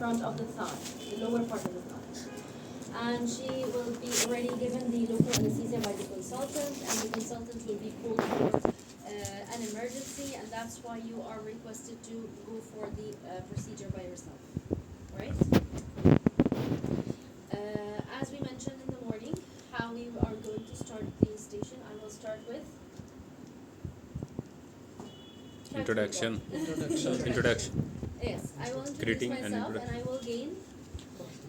front of the thigh, the lower part of the thigh. And she will be already given the local anesthesia by the consultant, and the consultant will be called for an emergency, and that's why you are requested to go for the procedure by yourself, right? As we mentioned in the morning, how we are going to start the station, I will start with Introduction. Yes, I will introduce Greeting and myself and I will gain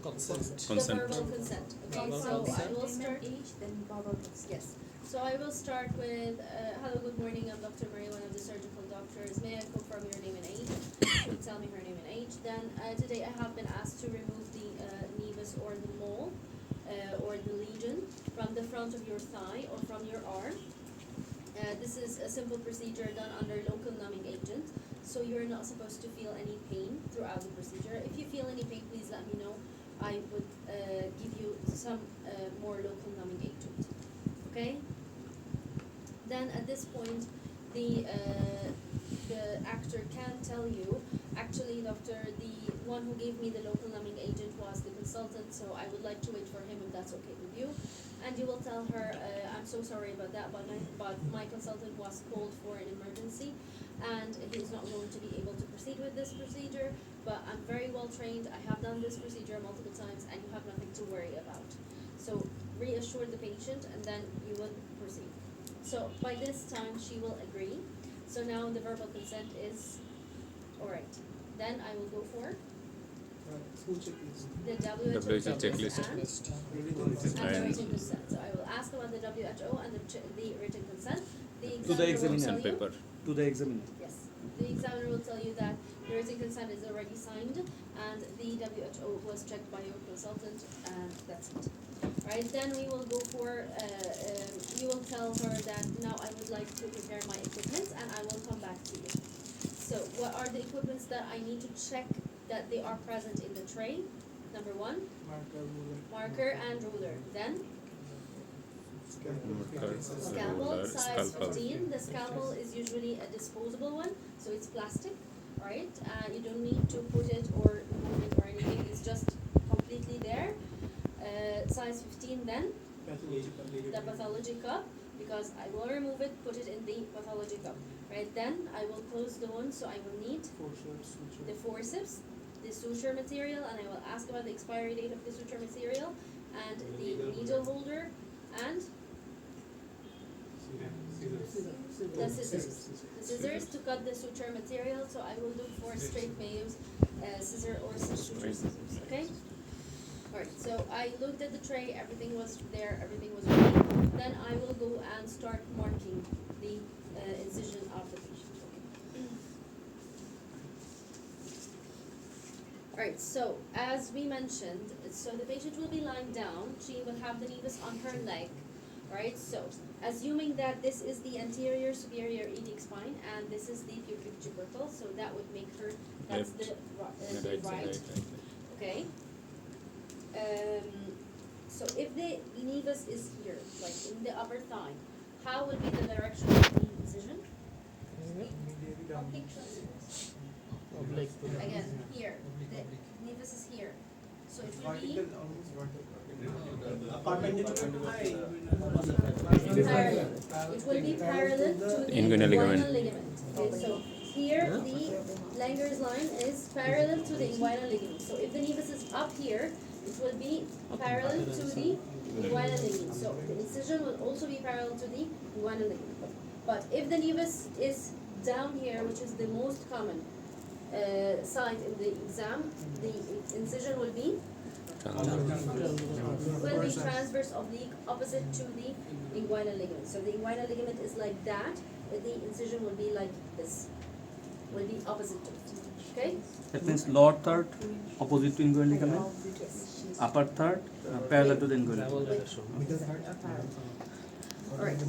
Consent. the verbal consent. Okay, so I will start. then verbal consent. Yes. So I will start with, hello, good morning, I'm Dr. Marie, one of the surgical doctors. May I confirm your name and age? She'll tell me her name and age. Then today I have been asked to remove the nevus or the mole or the lesion from the front of your thigh or from your arm. This is a simple procedure done under local numbing agent, so you're not supposed to feel any pain throughout the procedure. If you feel any pain, please let me know. I would give you some more local numbing agent. Okay? Then at this point, the actor can tell you, actually, doctor, the one who gave me the local numbing agent was the consultant, so I would like to wait for him if that's okay with you. And you will tell her, I'm so sorry about that, but my consultant was called for an emergency, and he's not going to be able to proceed with this procedure, but I'm very well trained, I have done this procedure multiple times, and you have nothing to worry about. So reassure the patient, and then you will proceed. So by this time, she will agree. So now the verbal consent is, alright. Then I will go for the WHO checklist. and the written consent. So I will ask about the WHO and the written consent. To the examiner will examiner. tell you, Paper. To the examiner. yes, the examiner will tell you that the written consent is already signed and the WHO was checked by your consultant, and that's it. Right, then we will go for, you will tell her that now I would like to prepare my equipment and I will come back to you. So what are the equipments that I need to check that they are present in the tray? Number one, marker and ruler. Then scalpel, size 15. The scalpel is usually a disposable one, so it's plastic, right? You don't need to put it or move it or anything, it's just completely there. Size 15 then, the pathology cup, because I will remove it, put it in the pathology cup. Right, then I will close the wound, so I will need the forceps, the suture material, and I will ask about the expiry date of the suture material, and the needle holder, and the scissors. The scissors to cut the suture material, so I will look for straight Mayos, scissor or suture scissors, okay? Alright, so I looked at the tray, everything was there, everything was ready. Then I will go and start marking the incision of the patient. Alright, so as we mentioned, so the patient will be lying down, she will have the nevus on her leg, right? So, assuming that this is the anterior superior iliac spine and this is the pubic tubercle, so that would make her, that's the right, okay? So if the nevus is here, like in the upper thigh, how would be the direction of the incision? Again, here, the nevus is here. So it will be parallel. It will be parallel to the Inguinal ligament. inguinal ligament. Okay, so here the Langer's line is parallel to the inguinal ligament. So if the nevus is up here, it will be parallel to the inguinal ligament. So the incision will also be parallel to the inguinal ligament. But if the nevus is down here, which is the most common site in the exam, the incision will be transverse oblique opposite to the inguinal ligament. So the inguinal ligament is like that, but the incision will be like this, will be opposite to it. Okay? That means lower third opposite to inguinal ligament, upper third parallel to the inguinal ligament. Alright.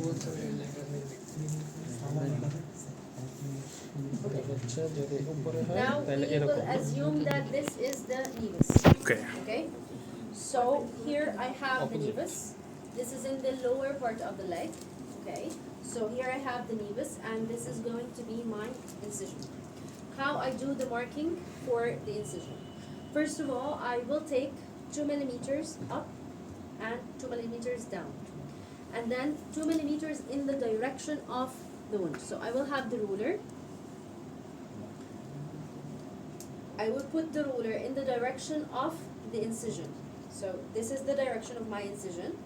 Now we will assume that this is the nevus. Okay. Okay? So here I have the nevus. This is in the lower part of the leg. Okay? So here I have the nevus and this is going to be my incision. How I do the marking for the incision. First of all, I will take 2 millimeters up and 2 millimeters down. And then 2 millimeters in the direction of the wound. So I will have the ruler. I will put the ruler in the direction of the incision. So this is the direction of my incision.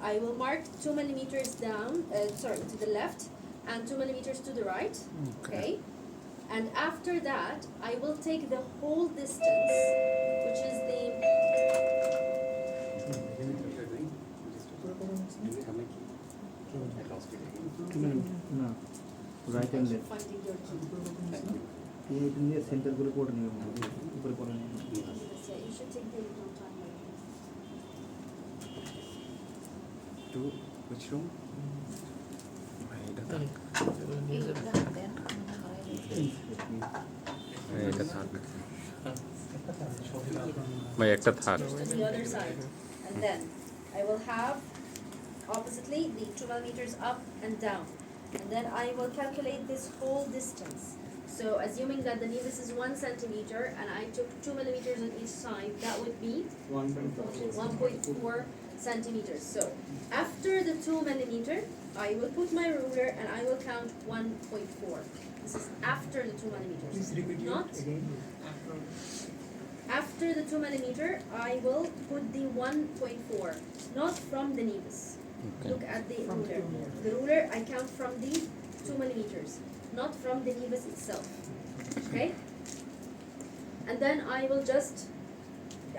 I will mark 2 millimeters down, to the left, and 2 millimeters to the right. Okay. And after that, I will take the whole distance, which is the না right hand left finding your key. তুমি এটা নিয়ে সেন্টারগুলো করে নিও উপরে পড়ে নিও Yeah, you should take the no time. To which room? এটা থাক ভাই একটা থাক To the other side. And then I will have oppositely the 2 millimeters up and down. And then I will calculate this whole distance. So assuming that the nevus is 1 centimeter and I took 2 millimeters on each side, that would be 1.4 centimeters. So after the 2 millimeter, I will put my ruler and I will count 1.4. This is after the 2 millimeters. Not after the 2 millimeter, I will put the 1.4, not from the nevus. Okay. Look at the ruler. The ruler I count from the 2 millimeters, not from the nevus itself. Okay? And then I will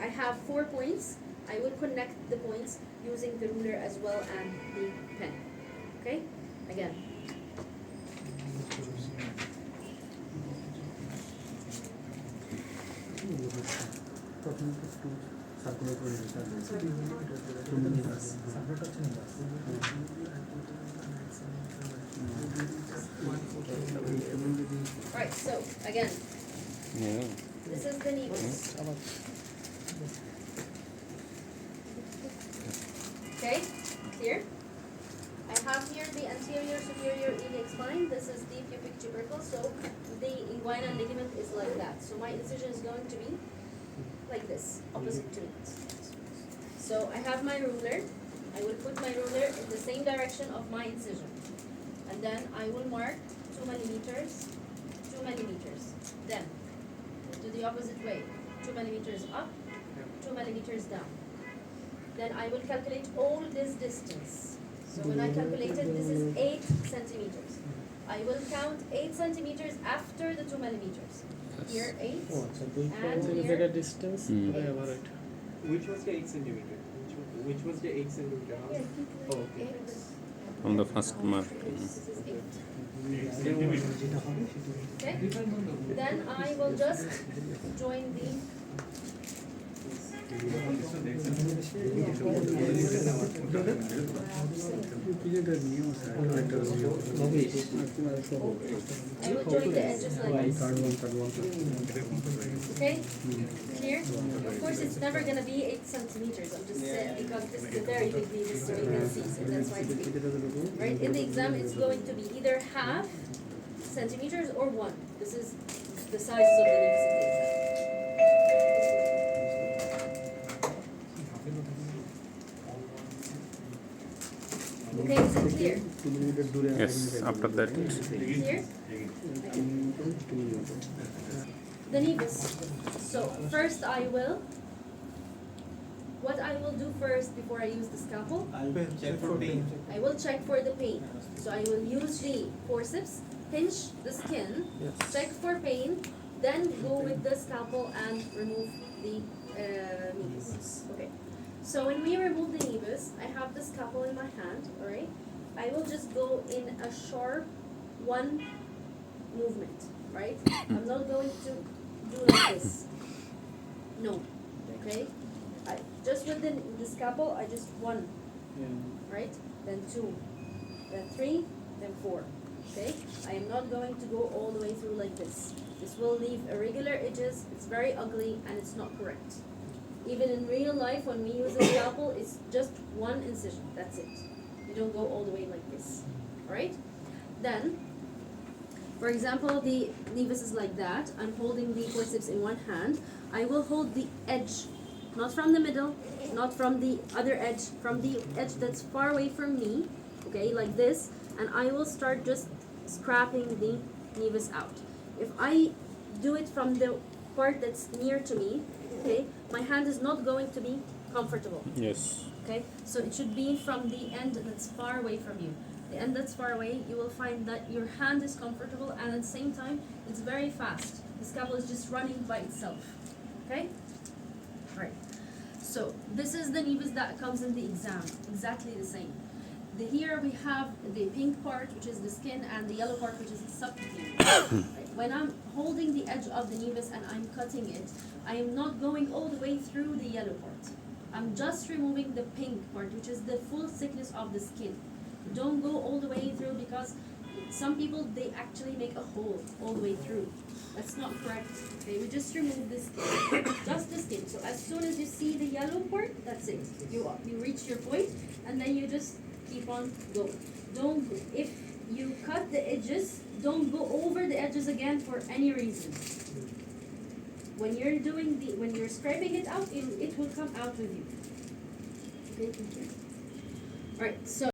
I have 4 points. I will connect the points using the ruler as well and the pen. Okay? Again. Right, so again, Yeah. this is the nevus. Okay, clear? I have here the anterior superior iliac spine. This is the pubic tubercle. So the inguinal ligament is like that. So my incision is going to be like this, opposite to it. So I have my ruler. I will put my ruler in the same direction of my incision. And then I will mark 2 millimeters, 2 millimeters. Then do the opposite way. 2 millimeters up, 2 millimeters down. Then I will calculate all this distance. So when I calculated, this is 8 centimeters. I will count 8 centimeters after the 2 millimeters. Here 8, and here distance. eight. Which was the 8 centimeter? Which was the 8 centimeter? Oh, okay. 8. From the first mark. This is 8. Okay? Then I will just join the I will join the edges like this. Okay? Clear? Of course, it's never going to be 8 centimeters. I'm just saying because this is a very big nevus, so you can see. So that's why it's big. Right? In the exam, it's going to be either half centimeters or 1. This is the sizes of the nevus in the exam. Okay, is it clear? Yes, after that. Clear? The nevus. So first what I will do first before I use the scalpel, Check for pain. I will check for the pain. So I will use the forceps, pinch the skin, check for pain, then go with the scalpel and remove the nevus. Okay. So when we remove the nevus, I have the scalpel in my hand, alright? I will just go in a sharp 1 movement, right? I'm not going to do like this. No, okay? Just with the scalpel, I just 1, right? Then 2, then 3, then 4, okay? I am not going to go all the way through like this. This will leave irregular edges, it's very ugly, and it's not correct. Even in real life, when we use a scalpel, it's just 1 incision, that's it. You don't go all the way like this, alright? Then, For example, the nevus is like that. I'm holding the forceps in one hand. I will hold the edge, not from the middle, not from the other edge, from the edge that's far away from me, okay, like this, and I will start just scraping the nevus out. If I do it from the part that's near to me, okay, my hand is not going to be comfortable. Yes. Okay, so it should be from the end that's far away from you. The end that's far away, you will find that your hand is comfortable and at the same time, it's very fast. The scalpel is just running by itself. Okay? Alright. So this is the nevus that comes in the exam. Exactly the same. Here we have the pink part, which is the skin, and the yellow part, which is the subcutaneous. Right. When I'm holding the edge of the nevus and I'm cutting it, I am not going all the way through the yellow part. I'm just removing the pink part, which is the full thickness of the skin. Don't go all the way through, because some people, they actually make a hole all the way through. That's not correct. Okay, we just remove the skin, just the skin. So as soon as you see the yellow part, that's it. You reach your point, and then you just keep on going. Don't, if you cut the edges, don't go over the edges again for any reason. When you're doing when you're scraping it out, it will come out with you. Okay, thank you. All right, so.